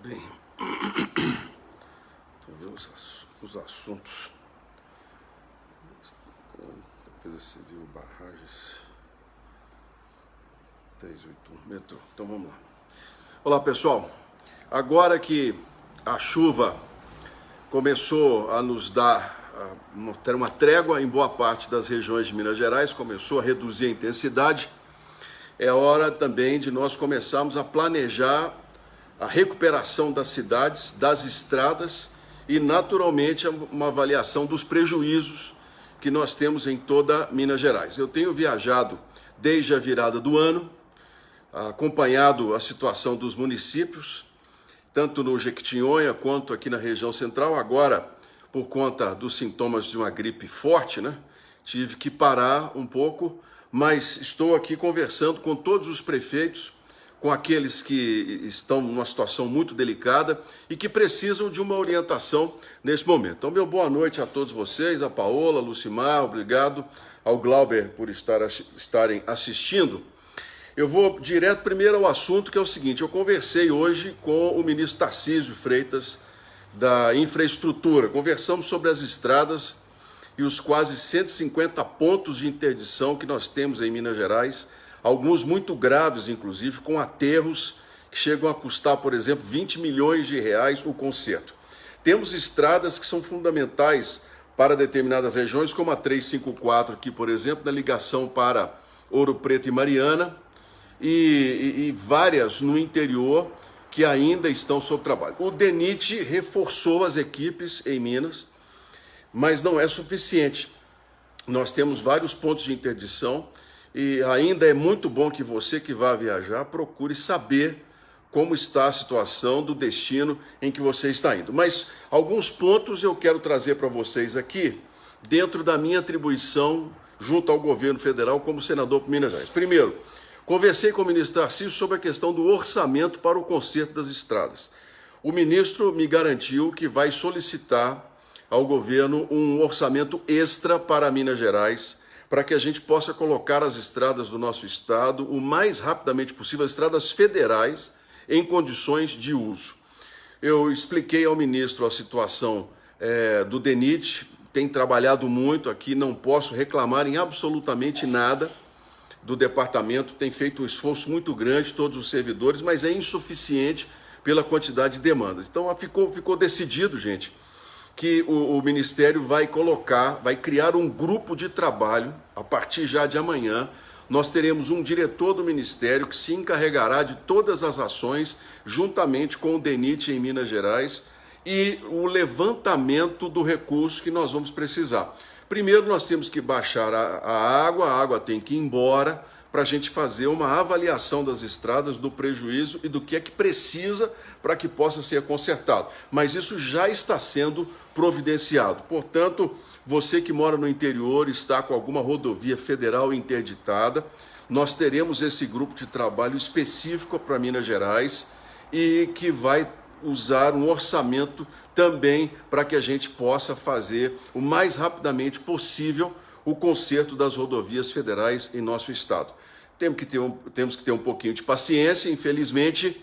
Bem, deixa eu ver os assuntos. Defesa Civil, barragens, 381, metrô. Então vamos lá. Olá pessoal, agora que a chuva começou a nos ter uma trégua em boa parte das regiões de Minas Gerais, começou a reduzir a intensidade, é hora também de nós começarmos a planejar a recuperação das cidades, das estradas e, naturalmente, uma avaliação dos prejuízos que nós temos em toda Minas Gerais. Eu tenho viajado desde a virada do ano, acompanhado a situação dos municípios, tanto no Jequitinhonha quanto aqui na região central. Agora, por conta dos sintomas de uma gripe forte, tive que parar um pouco, mas estou aqui conversando com todos os prefeitos, com aqueles que estão numa situação muito delicada e que precisam de uma orientação nesse momento. Então, meu boa noite a todos vocês, a Paola, a Lucimar, obrigado ao Glauber por estarem assistindo. Eu vou direto primeiro ao assunto, que é o seguinte: eu conversei hoje com o ministro Tarcísio Freitas da Infraestrutura, conversamos sobre as estradas e os quase 150 pontos de interdição que nós temos em Minas Gerais, alguns muito graves, inclusive, com aterros que chegam a custar, por exemplo, 20 milhões de reais o conserto. Temos estradas que são fundamentais para determinadas regiões, como a 354 aqui, por exemplo, na ligação para Ouro Preto e Mariana, e várias no interior que ainda estão sob trabalho. O DENIT reforçou as equipes em Minas, mas não é suficiente. Nós temos vários pontos de interdição e ainda é muito bom que você que vá viajar procure saber como está a situação do destino em que você está indo. Mas alguns pontos eu quero trazer para vocês aqui, dentro da minha atribuição junto ao governo federal como senador por Minas Gerais. Primeiro, conversei com o ministro Tarcísio sobre a questão do orçamento para o conserto das estradas. O ministro me garantiu que vai solicitar ao governo um orçamento extra para Minas Gerais, para que a gente possa colocar as estradas do nosso estado o mais rapidamente possível, as estradas federais, em condições de uso. Eu expliquei ao ministro a situação do DENIT, tem trabalhado muito aqui, não posso reclamar em absolutamente nada do departamento, tem feito um esforço muito grande, todos os servidores, mas é insuficiente pela quantidade de demandas. Então ficou decidido, gente, que o Ministério vai criar um grupo de trabalho, a partir já de amanhã. Nós teremos um diretor do Ministério que se encarregará de todas as ações, juntamente com o DENIT em Minas Gerais, e o levantamento do recurso que nós vamos precisar. Primeiro nós temos que baixar a água tem que ir embora, para a gente fazer uma avaliação das estradas, do prejuízo e do que é que precisa para que possa ser consertado. Mas isso já está sendo providenciado. Portanto, você que mora no interior, está com alguma rodovia federal interditada, nós teremos esse grupo de trabalho específico para Minas Gerais e que vai usar um orçamento também para que a gente possa fazer o mais rapidamente possível o conserto das rodovias federais em nosso estado. Temos que ter um pouquinho de paciência, infelizmente,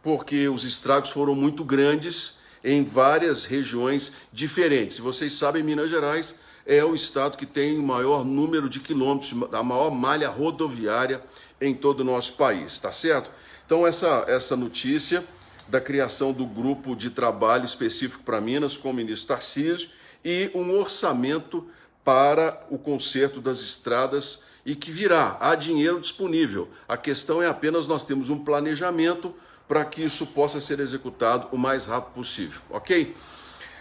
porque os estragos foram muito grandes em várias regiões diferentes. Vocês sabem, Minas Gerais é o estado que tem o maior número de quilômetros, a maior malha rodoviária em todo o nosso país, tá certo? Então essa notícia da criação do grupo de trabalho específico para Minas com o ministro Tarcísio e um orçamento para o conserto das estradas e que há dinheiro disponível. A questão é apenas nós temos um planejamento para que isso possa ser executado o mais rápido possível, ok?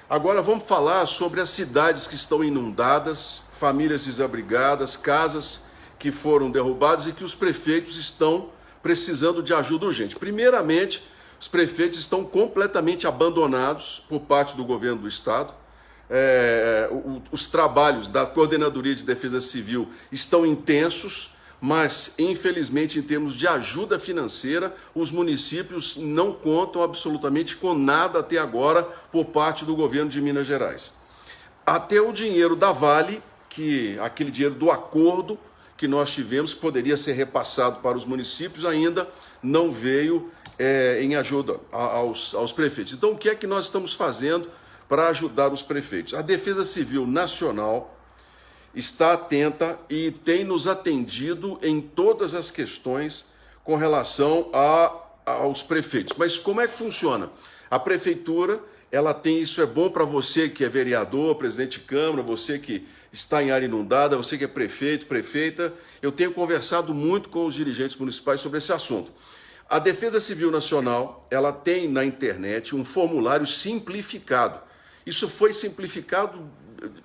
Agora vamos falar sobre as cidades que estão inundadas, famílias desabrigadas, casas que foram derrubadas e que os prefeitos estão precisando de ajuda urgente. Primeiramente, os prefeitos estão completamente abandonados por parte do governo do estado. Os trabalhos da Coordenadoria de Defesa Civil estão intensos, mas infelizmente em termos de ajuda financeira, os municípios não contam absolutamente com nada até agora por parte do governo de Minas Gerais. Até o dinheiro da Vale, aquele dinheiro do acordo que nós tivemos, que poderia ser repassado para os municípios, ainda não veio em ajuda aos prefeitos. Então, o que é que nós estamos fazendo para ajudar os prefeitos? A Defesa Civil Nacional está atenta e tem nos atendido em todas as questões com relação aos prefeitos. Mas como é que funciona? A prefeitura, ela tem, isso é bom para você que é vereador, presidente de Câmara, você que está em área inundada, você que é prefeito, prefeita, eu tenho conversado muito com os dirigentes municipais sobre esse assunto. A Defesa Civil Nacional, ela tem na internet um formulário simplificado. Isso foi simplificado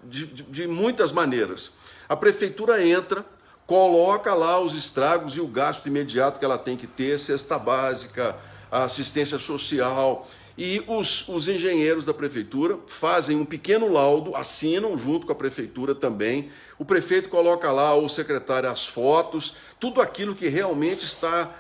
de muitas maneiras. A prefeitura entra, coloca lá os estragos e o gasto imediato que ela tem que ter, cesta básica, assistência social, e os engenheiros da prefeitura fazem um pequeno laudo, assinam junto com a prefeitura também, o prefeito coloca lá, ou o secretário, as fotos, tudo aquilo que realmente está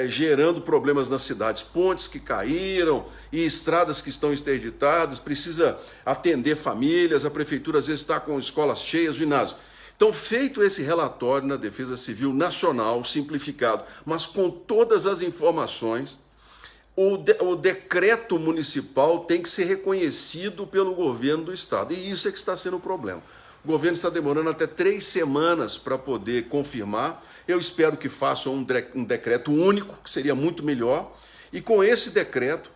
gerando problemas nas cidades, pontes que caíram e estradas que estão interditadas, precisa atender famílias, a prefeitura às vezes está com escolas cheias, ginásio. Então, feito esse relatório na Defesa Civil Nacional, simplificado, mas com todas as informações, o decreto municipal tem que ser reconhecido pelo governo do estado. E isso é que está sendo o problema. O governo está demorando até 3 semanas para poder confirmar. Eu espero que façam um decreto único, que seria muito melhor. E com esse decreto,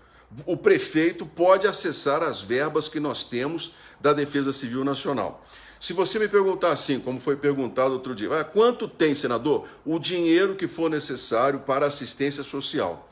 o prefeito pode acessar as verbas que nós temos da Defesa Civil Nacional. Se você me perguntar assim, como foi perguntado outro dia, quanto tem, senador? O dinheiro que for necessário para assistência social.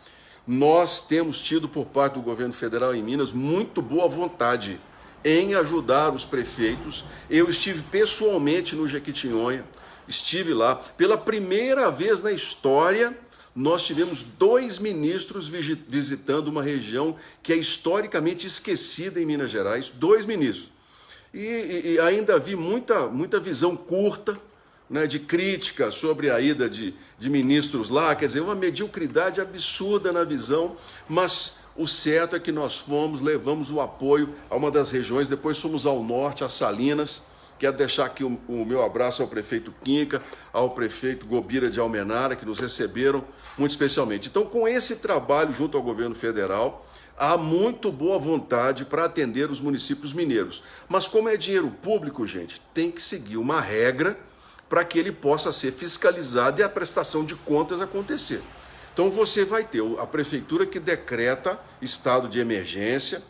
Nós temos tido por parte do governo federal em Minas muito boa vontade em ajudar os prefeitos. Eu estive pessoalmente no Jequitinhonha, estive lá. Pela primeira vez na história, nós tivemos 2 ministros visitando uma região que é historicamente esquecida em Minas Gerais, 2 ministros. E ainda vi muita visão curta, né, de crítica sobre a ida de ministros lá, quer dizer, uma mediocridade absurda na visão, mas o certo é que nós levamos o apoio a uma das regiões, depois fomos ao norte, a Salinas. Quero deixar aqui o meu abraço ao prefeito Quinca, ao prefeito Gobira de Almenara, que nos receberam muito especialmente. Então, com esse trabalho junto ao governo federal, há muito boa vontade para atender os municípios mineiros. Mas como é dinheiro público, gente, tem que seguir uma regra para que ele possa ser fiscalizado e a prestação de contas acontecer. Então você vai ter a prefeitura que decreta estado de emergência,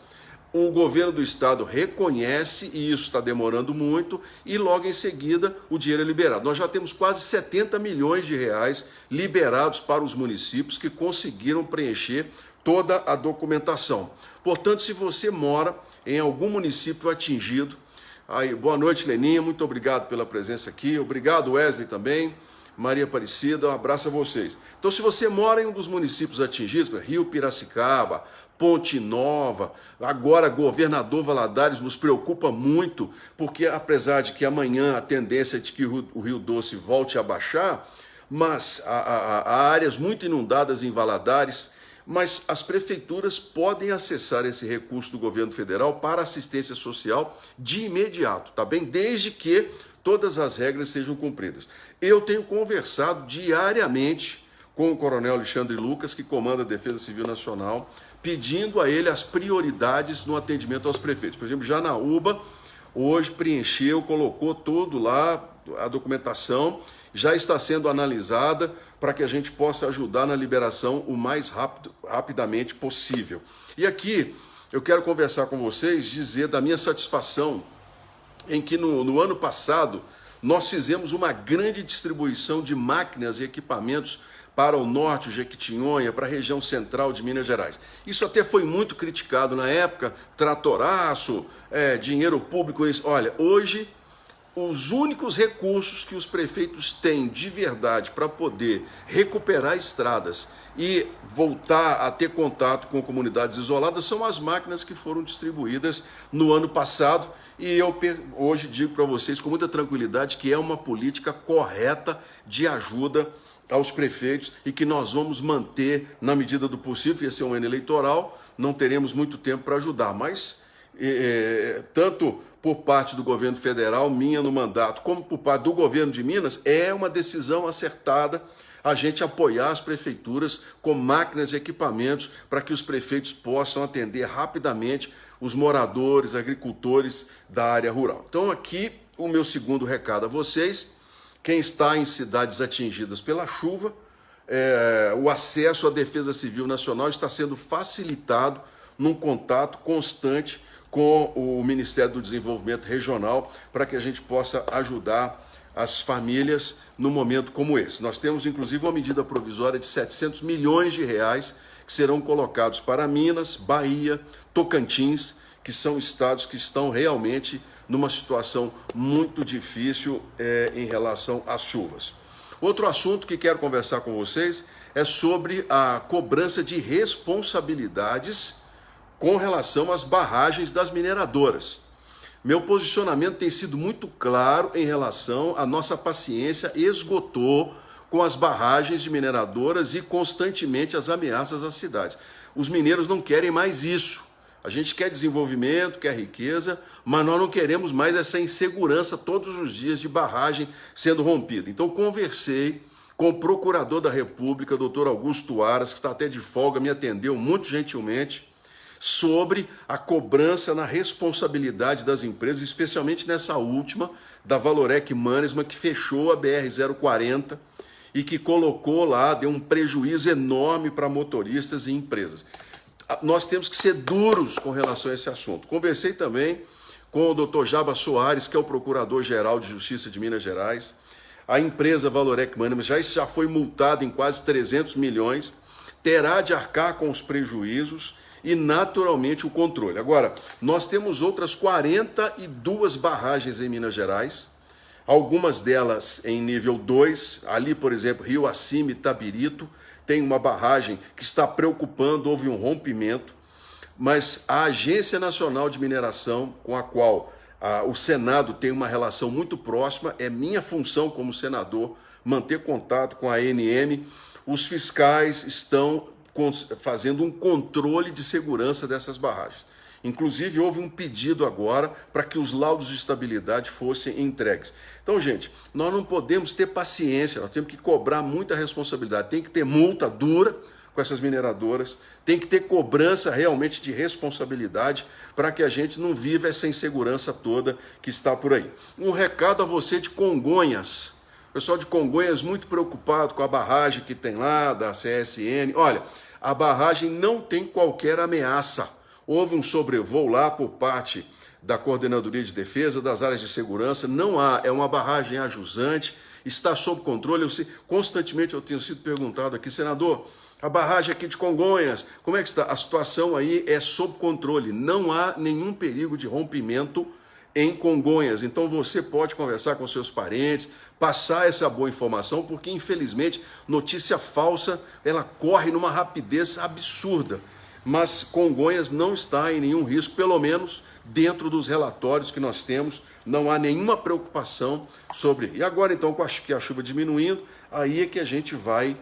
o governo do estado reconhece, e isso está demorando muito, e logo em seguida o dinheiro é liberado. Nós já temos quase 70 milhões de reais liberados para os municípios que conseguiram preencher toda a documentação. Portanto, se você mora em algum município atingido, aí, boa noite, Leninha, muito obrigado pela presença aqui, obrigado, Wesley, também, Maria Aparecida, um abraço a vocês. Então, se você mora em um dos municípios atingidos, Rio Piracicaba, Ponte Nova, agora Governador Valadares, nos preocupa muito, porque apesar de que amanhã a tendência é de que o Rio Doce volte a baixar, mas há áreas muito inundadas em Valadares, mas as prefeituras podem acessar esse recurso do governo federal para assistência social de imediato, tá bem? Desde que todas as regras sejam cumpridas. Eu tenho conversado diariamente com o coronel Alexandre Lucas, que comanda a Defesa Civil Nacional, pedindo a ele as prioridades no atendimento aos prefeitos. Por exemplo, Janaúba hoje preencheu, colocou tudo lá, a documentação, já está sendo analisada para que a gente possa ajudar na liberação o mais rapidamente possível. E aqui eu quero conversar com vocês, dizer da minha satisfação em que no ano passado nós fizemos uma grande distribuição de máquinas e equipamentos para o norte, o Jequitinhonha, para a região central de Minas Gerais. Isso até foi muito criticado na época, tratoraço, dinheiro público. Olha, hoje os únicos recursos que os prefeitos têm de verdade para poder recuperar estradas e voltar a ter contato com comunidades isoladas são as máquinas que foram distribuídas no ano passado. E eu hoje digo para vocês com muita tranquilidade que é uma política correta de ajuda aos prefeitos e que nós vamos manter na medida do possível. Esse é um ano eleitoral, não teremos muito tempo para ajudar, mas tanto por parte do governo federal, minha no mandato, como por parte do governo de Minas, é uma decisão acertada a gente apoiar as prefeituras com máquinas e equipamentos para que os prefeitos possam atender rapidamente os moradores, agricultores da área rural. Então aqui o meu segundo recado a vocês: quem está em cidades atingidas pela chuva, o acesso à Defesa Civil Nacional está sendo facilitado num contato constante com o Ministério do Desenvolvimento Regional para que a gente possa ajudar as famílias num momento como esse. Nós temos, inclusive, uma medida provisória de 700 milhões de reais que serão colocados para Minas, Bahia, Tocantins, que são estados que estão realmente numa situação muito difícil em relação às chuvas. Outro assunto que quero conversar com vocês é sobre a cobrança de responsabilidades com relação às barragens das mineradoras. Meu posicionamento tem sido muito claro em relação à nossa paciência esgotou com as barragens de mineradoras e constantemente as ameaças às cidades. Os mineiros não querem mais isso. A gente quer desenvolvimento, quer riqueza, mas nós não queremos mais essa insegurança todos os dias de barragem sendo rompida. Então conversei com o procurador da República, doutor Augusto Aras, que está até de folga, me atendeu muito gentilmente, sobre a cobrança na responsabilidade das empresas, especialmente nessa última, da Valorec Mannesmann, que fechou a BR-040 e que colocou lá, deu um prejuízo enorme para motoristas e empresas. Nós temos que ser duros com relação a esse assunto. Conversei também com o doutor Jaba Soares, que é o Procurador-Geral de Justiça de Minas Gerais. A empresa Valorec Mannesmann já foi multada em quase 300 milhões, terá de arcar com os prejuízos e, naturalmente, o controle. Agora, nós temos outras 42 barragens em Minas Gerais, algumas delas em nível 2, ali, por exemplo, Rio Acima e Tabirito, tem uma barragem que está preocupando, houve um rompimento, mas a Agência Nacional de Mineração, com a qual o Senado tem uma relação muito próxima, é minha função como senador manter contato com a ANM, os fiscais estão fazendo um controle de segurança dessas barragens. Inclusive, houve um pedido agora para que os laudos de estabilidade fossem entregues. Então, gente, nós não podemos ter paciência, nós temos que cobrar muita responsabilidade. Tem que ter multa dura com essas mineradoras, tem que ter cobrança realmente de responsabilidade para que a gente não viva essa insegurança toda que está por aí. Um recado a você de Congonhas. O pessoal de Congonhas muito preocupado com a barragem que tem lá, da CSN. Olha, a barragem não tem qualquer ameaça. Houve um sobrevoo lá por parte da Coordenadoria de Defesa, das áreas de segurança. Não há, é uma barragem ajusante, está sob controle. Constantemente eu tenho sido perguntado aqui, senador, a barragem aqui de Congonhas, como é que está? A situação aí é sob controle, não há nenhum perigo de rompimento em Congonhas. Então você pode conversar com seus parentes, passar essa boa informação, porque infelizmente notícia falsa, ela corre numa rapidez absurda. Mas Congonhas não está em nenhum risco, pelo menos dentro dos relatórios que nós temos, não há nenhuma preocupação sobre. E agora então, com a chuva diminuindo, aí é que a gente vai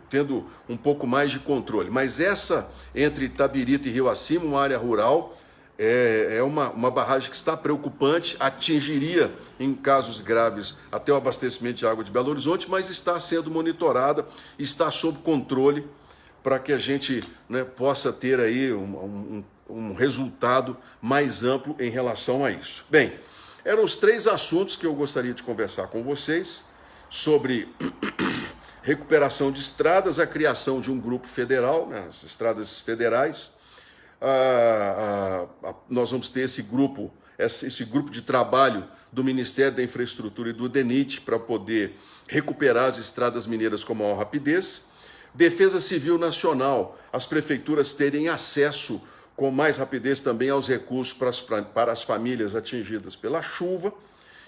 tendo um pouco mais de controle. Mas essa entre Itabirito e Rio Acima, uma área rural, é uma barragem que está preocupante, atingiria em casos graves até o abastecimento de água de Belo Horizonte, mas está sendo monitorada, está sob controle para que a gente, né, possa ter aí um resultado mais amplo em relação a isso. Bem, eram os 3 assuntos que eu gostaria de conversar com vocês sobre recuperação de estradas, a criação de um grupo federal, né, as estradas federais. Nós vamos ter esse grupo de trabalho do Ministério da Infraestrutura e do DENIT para poder recuperar as estradas mineiras com maior rapidez. Defesa Civil Nacional, as prefeituras terem acesso com mais rapidez também aos recursos para as famílias atingidas pela chuva.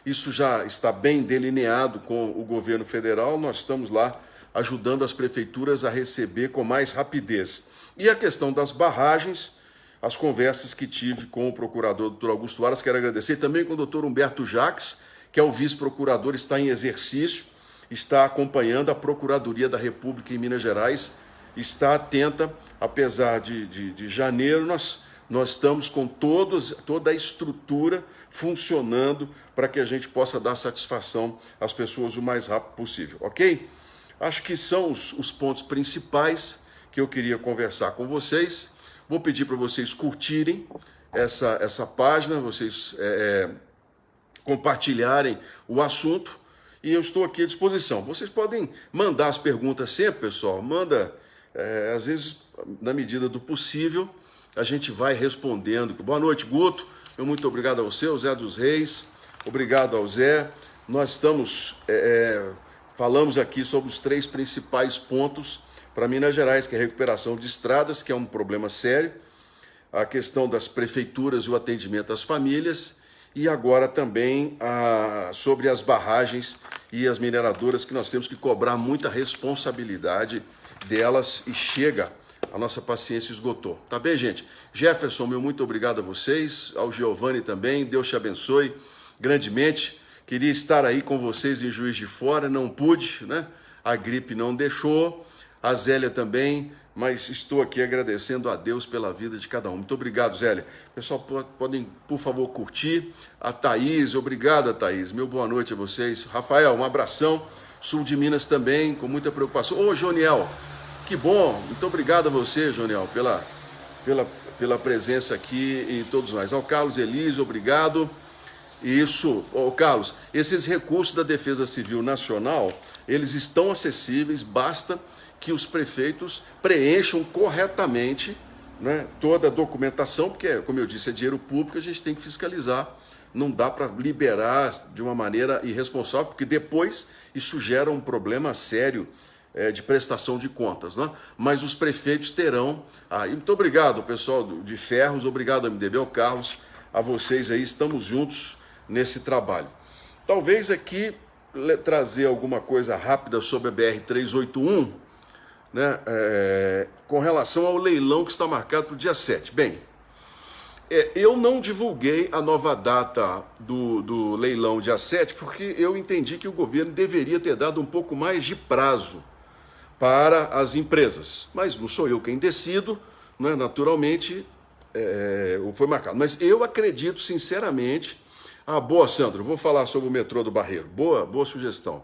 Isso já está bem delineado com o governo federal, nós estamos lá ajudando as prefeituras a receber com mais rapidez. E a questão das barragens, as conversas que tive com o procurador Dr. Augusto Aras, quero agradecer também com o Dr. Humberto Jacques, que é o vice-procurador, está em exercício, está acompanhando a Procuradoria da República em Minas Gerais, está atenta, apesar de janeiro, nós nós estamos com toda a estrutura funcionando para que a gente possa dar satisfação às pessoas o mais rápido possível, ok? Acho que são os pontos principais que eu queria conversar com vocês. Vou pedir para vocês curtirem essa página, vocês compartilharem o assunto, e eu estou aqui à disposição. Vocês podem mandar as perguntas sempre, pessoal, manda, às vezes, na medida do possível, a gente vai respondendo. Boa noite, Guto, muito obrigado a você, o Zé dos Reis, obrigado ao Zé. Nós estamos, falamos aqui sobre os 3 principais pontos para Minas Gerais, que é a recuperação de estradas, que é um problema sério, a questão das prefeituras e o atendimento às famílias, e agora também sobre as barragens e as mineradoras, que nós temos que cobrar muita responsabilidade delas, e chega, a nossa paciência esgotou. Tá bem, gente? Jefferson, meu muito obrigado a vocês, ao Giovanni também, Deus te abençoe grandemente. Queria estar aí com vocês em Juiz de Fora, não pude, né? A gripe não deixou, a Zélia também, mas estou aqui agradecendo a Deus pela vida de cada um. Muito obrigado, Zélia. Pessoal, podem, por favor, curtir. A Thaís, obrigado, Thaís. Meu boa noite a vocês. Rafael, um abração. Sul de Minas também, com muita preocupação. Ô, Joniel, que bom. Muito obrigado a você, Joniel, pela presença aqui em todos nós. Ao Carlos Elísio, obrigado. Isso, Carlos, esses recursos da Defesa Civil Nacional, eles estão acessíveis, basta que os prefeitos preencham corretamente, né, toda a documentação, porque, como eu disse, é dinheiro público, a gente tem que fiscalizar, não dá para liberar de uma maneira irresponsável, porque depois isso gera um problema sério de prestação de contas, né? Mas os prefeitos terão. E muito obrigado, pessoal de Ferros, obrigado, MDB, ao Carlos, a vocês aí, estamos juntos nesse trabalho. Talvez aqui trazer alguma coisa rápida sobre a BR-381, né, com relação ao leilão que está marcado para o dia 7. Bem, eu não divulguei a nova data do leilão dia 7, porque eu entendi que o governo deveria ter dado um pouco mais de prazo para as empresas. Mas não sou eu quem decido, né, naturalmente foi marcado. Mas eu acredito sinceramente. Boa, Sandro, vou falar sobre o metrô do Barreiro. Boa sugestão.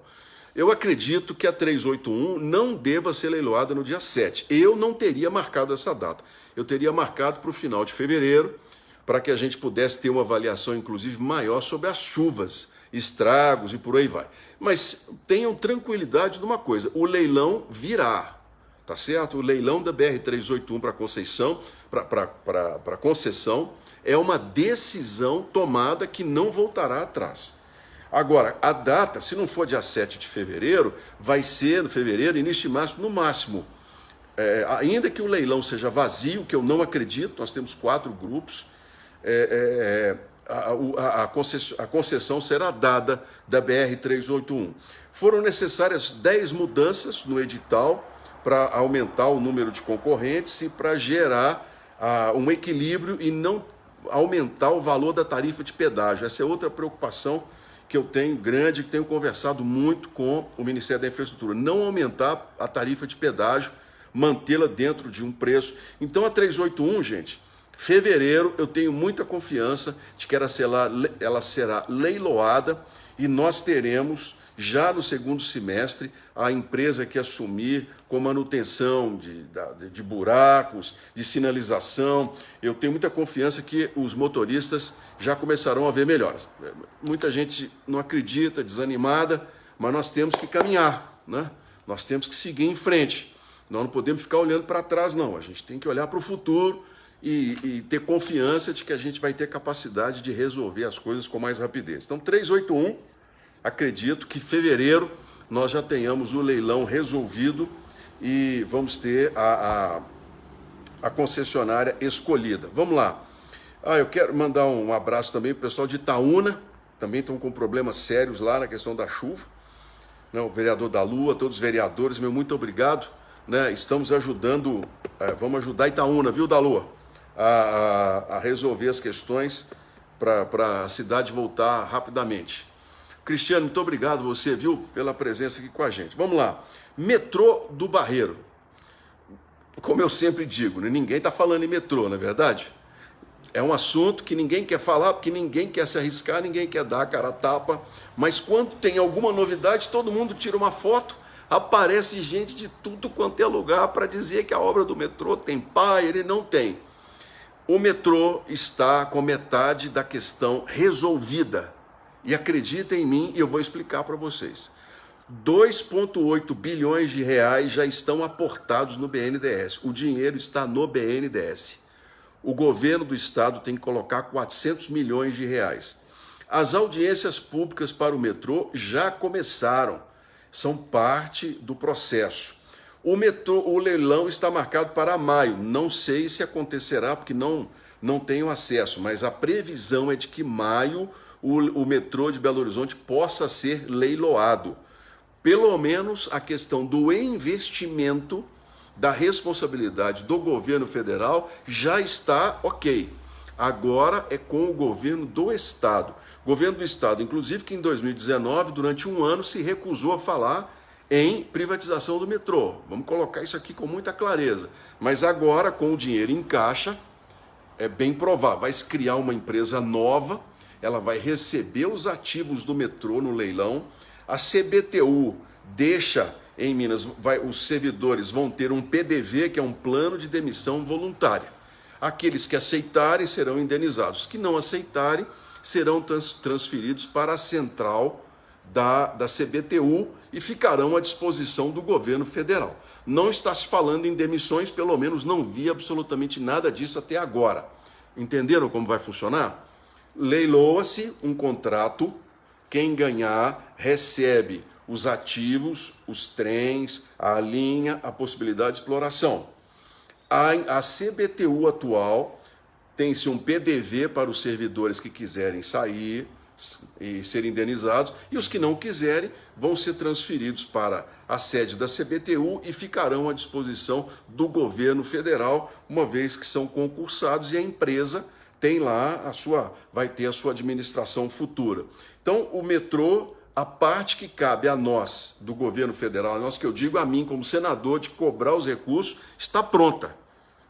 Eu acredito que a 381 não deva ser leiloada no dia 7. Eu não teria marcado essa data. Eu teria marcado para o final de fevereiro, para que a gente pudesse ter uma avaliação, inclusive, maior sobre as chuvas, estragos e por aí vai. Mas tenham tranquilidade de uma coisa, o leilão virá, tá certo? O leilão da BR-381 para Conceição, para concessão, é uma decisão tomada que não voltará atrás. Agora, a data, se não for dia 7 de fevereiro, vai ser no fevereiro, início de março, no máximo. Ainda que o leilão seja vazio, que eu não acredito, nós temos 4 grupos, a concessão será dada da BR-381. Foram necessárias 10 mudanças no edital para aumentar o número de concorrentes e para gerar um equilíbrio e não aumentar o valor da tarifa de pedágio. Essa é outra preocupação que eu tenho grande, que tenho conversado muito com o Ministério da Infraestrutura. Não aumentar a tarifa de pedágio, mantê-la dentro de um preço. Então a 381, gente, fevereiro, eu tenho muita confiança de que ela será leiloada e nós teremos, já no segundo semestre, a empresa que assumir com manutenção de buracos, de sinalização. Eu tenho muita confiança que os motoristas já começarão a ver melhoras. Muita gente não acredita, desanimada, mas nós temos que caminhar, né? Nós temos que seguir em frente. Nós não podemos ficar olhando para trás, não. A gente tem que olhar para o futuro e ter confiança de que a gente vai ter capacidade de resolver as coisas com mais rapidez. Então, 381, acredito que em fevereiro nós já tenhamos o leilão resolvido e vamos ter a concessionária escolhida. Vamos lá. Eu quero mandar um abraço também para o pessoal de Itaúna, também estão com problemas sérios lá na questão da chuva. Né, o vereador da Lua, todos os vereadores, meu muito obrigado. Né, estamos ajudando, vamos ajudar Itaúna, viu, da Lua, a resolver as questões para a cidade voltar rapidamente. Cristiano, muito obrigado você, viu, pela presença aqui com a gente. Vamos lá. Metrô do Barreiro. Como eu sempre digo, né, ninguém está falando em metrô, não é verdade? É um assunto que ninguém quer falar, porque ninguém quer se arriscar, ninguém quer dar a cara a tapa, mas quando tem alguma novidade, todo mundo tira uma foto, aparece gente de tudo quanto é lugar para dizer que a obra do metrô tem pai, ele não tem. O metrô está com metade da questão resolvida. E acredita em mim, e eu vou explicar para vocês. 2,8 bilhões de reais já estão aportados no BNDES. O dinheiro está no BNDES. O governo do estado tem que colocar 400 milhões de reais. As audiências públicas para o metrô já começaram, são parte do processo. O leilão está marcado para maio, não sei se acontecerá porque não tenho acesso, mas a previsão é de que maio o metrô de Belo Horizonte possa ser leiloado. Pelo menos a questão do investimento, da responsabilidade do governo federal já está ok. Agora é com o governo do estado. O governo do estado, inclusive, que em 2019, durante um ano, se recusou a falar em privatização do metrô. Vamos colocar isso aqui com muita clareza. Mas agora, com o dinheiro em caixa, é bem provável. Vai se criar uma empresa nova, ela vai receber os ativos do metrô no leilão. A CBTU deixa em Minas, os servidores vão ter um PDV, que é um plano de demissão voluntária. Aqueles que aceitarem serão indenizados. Os que não aceitarem serão transferidos para a central da CBTU e ficarão à disposição do governo federal. Não está se falando em demissões, pelo menos não vi absolutamente nada disso até agora. Entenderam como vai funcionar? Leiloa-se um contrato, quem ganhar recebe os ativos, os trens, a linha, a possibilidade de exploração. A CBTU atual tem-se um PDV para os servidores que quiserem sair e serem indenizados, e os que não quiserem vão ser transferidos para a sede da CBTU e ficarão à disposição do governo federal, uma vez que são concursados e a empresa tem lá vai ter a sua administração futura. Então, o metrô, a parte que cabe a nós, do governo federal, a nós que eu digo a mim como senador, de cobrar os recursos, está pronta.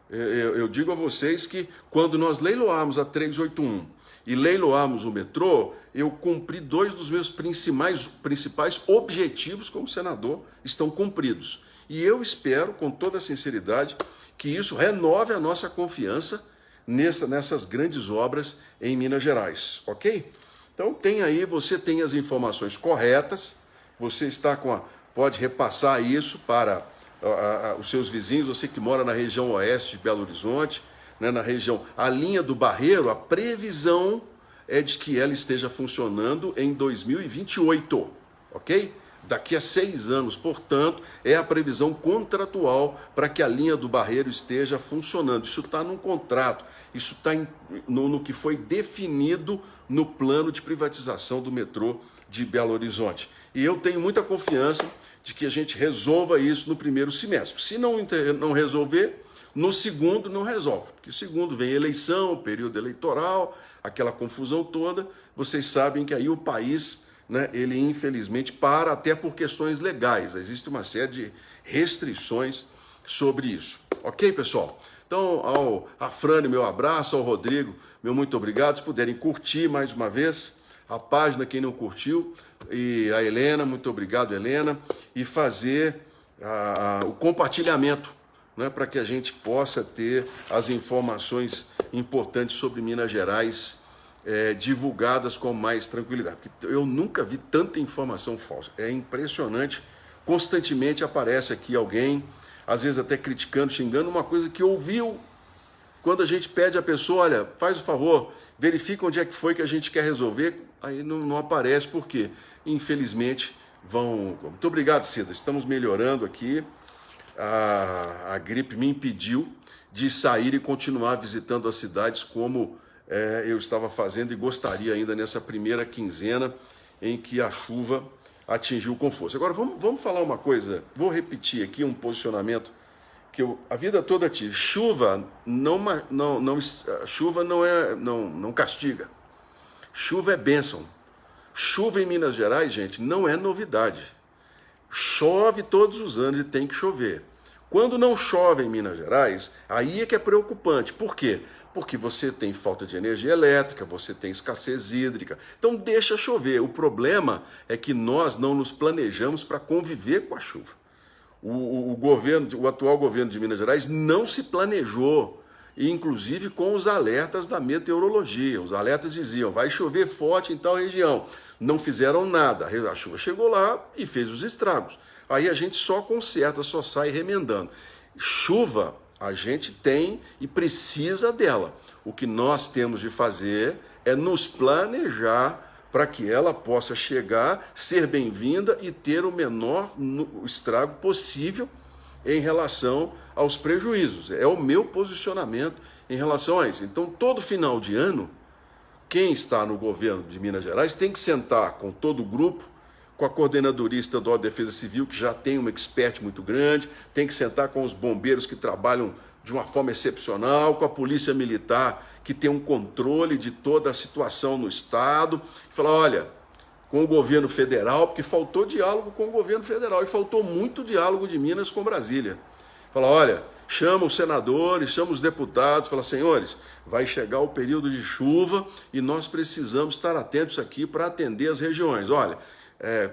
Eu digo a vocês que quando nós leiloarmos a 381 e leiloarmos o metrô, eu cumpri 2 dos meus principais objetivos como senador, estão cumpridos. E eu espero, com toda sinceridade, que isso renove a nossa confiança nessas grandes obras em Minas Gerais, ok? Então você tem as informações corretas, você pode repassar isso para os seus vizinhos, você que mora na região oeste de Belo Horizonte, né, na região, a linha do Barreiro, a previsão é de que ela esteja funcionando em 2028, ok? Daqui a 6 anos, portanto, é a previsão contratual para que a linha do Barreiro esteja funcionando. Isso está num contrato, isso está no que foi definido no plano de privatização do metrô de Belo Horizonte. E eu tenho muita confiança de que a gente resolva isso no primeiro semestre. Se não resolver, no segundo não resolve. Porque o segundo vem eleição, período eleitoral, aquela confusão toda. Vocês sabem que aí o país, né, ele infelizmente para até por questões legais. Existe uma série de restrições sobre isso. Ok, pessoal? Então, a Frane, meu abraço, ao Rodrigo, meu muito obrigado. Se puderem curtir mais uma vez a página, quem não curtiu, e a Helena, muito obrigado, Helena, e fazer o compartilhamento, né, para que a gente possa ter as informações importantes sobre Minas Gerais divulgadas com mais tranquilidade. Porque eu nunca vi tanta informação falsa. É impressionante. Constantemente aparece aqui alguém, às vezes até criticando, xingando, uma coisa que ouviu. Quando a gente pede à pessoa, olha, faz o favor, verifica onde é que foi que a gente quer resolver, aí não aparece, por quê? Infelizmente vão... Muito obrigado, Cida, estamos melhorando aqui. A gripe me impediu de sair e continuar visitando as cidades como eu estava fazendo e gostaria ainda nessa primeira quinzena em que a chuva atingiu com força. Agora vamos falar uma coisa, vou repetir aqui um posicionamento que eu a vida toda tive. Chuva não castiga. Chuva é bênção. Chuva em Minas Gerais, gente, não é novidade. Chove todos os anos e tem que chover. Quando não chove em Minas Gerais, aí é que é preocupante. Por quê? porque você tem falta de energia elétrica, você tem escassez hídrica. Então deixa chover. O problema é que nós não nos planejamos para conviver com a chuva. O atual governo de Minas Gerais não se planejou, inclusive com os alertas da meteorologia. Os alertas diziam, vai chover forte em tal região. Não fizeram nada. A chuva chegou lá e fez os estragos. Aí a gente só conserta, só sai remendando. Chuva a gente tem e precisa dela. O que nós temos de fazer é nos planejar para que ela possa chegar, ser bem-vinda e ter o menor estrago possível em relação aos prejuízos. É o meu posicionamento em relação a isso. Então, todo final de ano, quem está no governo de Minas Gerais tem que sentar com todo o grupo, com a coordenadoria estadual de defesa civil, que já tem uma expert muito grande, tem que sentar com os bombeiros que trabalham de uma forma excepcional, com a polícia militar, que tem um controle de toda a situação no estado, e falar, olha, com o governo federal, porque faltou diálogo com o governo federal, e faltou muito diálogo de Minas com Brasília. Fala, olha, chama os senadores, chama os deputados, fala, senhores, vai chegar o período de chuva e nós precisamos estar atentos aqui para atender as regiões. Olha,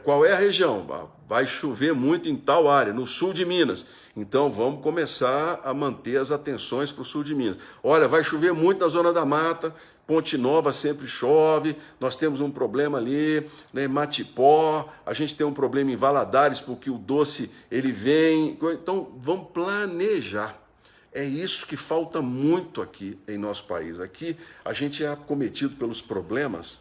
qual é a região? Vai chover muito em tal área, no sul de Minas. Então vamos começar a manter as atenções para o sul de Minas. Olha, vai chover muito na Zona da Mata, Ponte Nova sempre chove, nós temos um problema ali, né, Matipó, a gente tem um problema em Valadares, porque o doce ele vem. Então vamos planejar. É isso que falta muito aqui em nosso país. Aqui a gente é acometido pelos problemas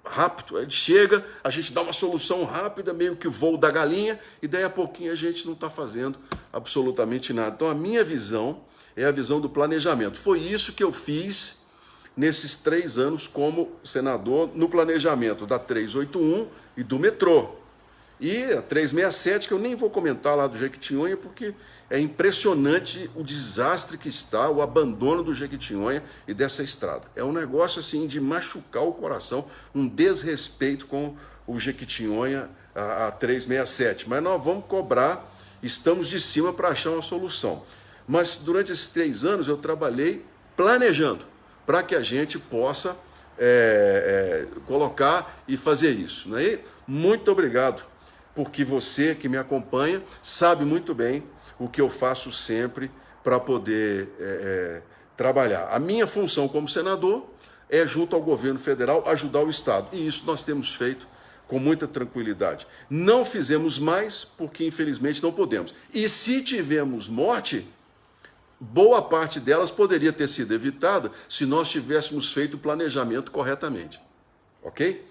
rápido, ele chega, a gente dá uma solução rápida, meio que o voo da galinha, e daí a pouquinho a gente não está fazendo absolutamente nada. Então a minha visão é a visão do planejamento. Foi isso que eu fiz nesses 3 anos como senador no planejamento da 381 e do metrô. E a 367, que eu nem vou comentar lá do Jequitinhonha, porque é impressionante o desastre que está, o abandono do Jequitinhonha e dessa estrada. É um negócio assim de machucar o coração, um desrespeito com o Jequitinhonha, a 367. Mas nós vamos cobrar, estamos de cima para achar uma solução. Mas durante esses 3 anos eu trabalhei planejando para que a gente possa colocar e fazer isso. Né? E muito obrigado, porque você que me acompanha sabe muito bem o que eu faço sempre para poder trabalhar. A minha função como senador é, junto ao governo federal, ajudar o Estado. E isso nós temos feito com muita tranquilidade. Não fizemos mais porque, infelizmente, não podemos. E se tivemos morte, boa parte delas poderia ter sido evitada se nós tivéssemos feito o planejamento corretamente. Ok?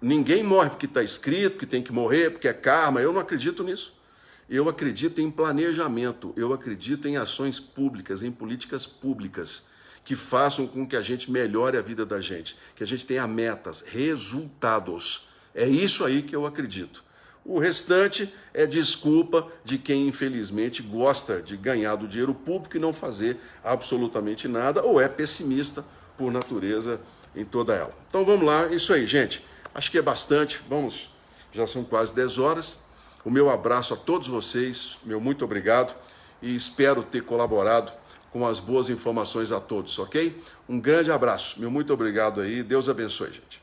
Ninguém morre porque está escrito, que tem que morrer, porque é karma. Eu não acredito nisso. Eu acredito em planejamento, eu acredito em ações públicas, em políticas públicas que façam com que a gente melhore a vida da gente, que a gente tenha metas, resultados. É isso aí que eu acredito. O restante é desculpa de quem, infelizmente, gosta de ganhar do dinheiro público e não fazer absolutamente nada, ou é pessimista por natureza em toda ela. Então vamos lá, isso aí, gente. Acho que é bastante, já são quase 10 horas. O meu abraço a todos vocês, meu muito obrigado e espero ter colaborado com as boas informações a todos, ok? Um grande abraço, meu muito obrigado aí, Deus abençoe, gente.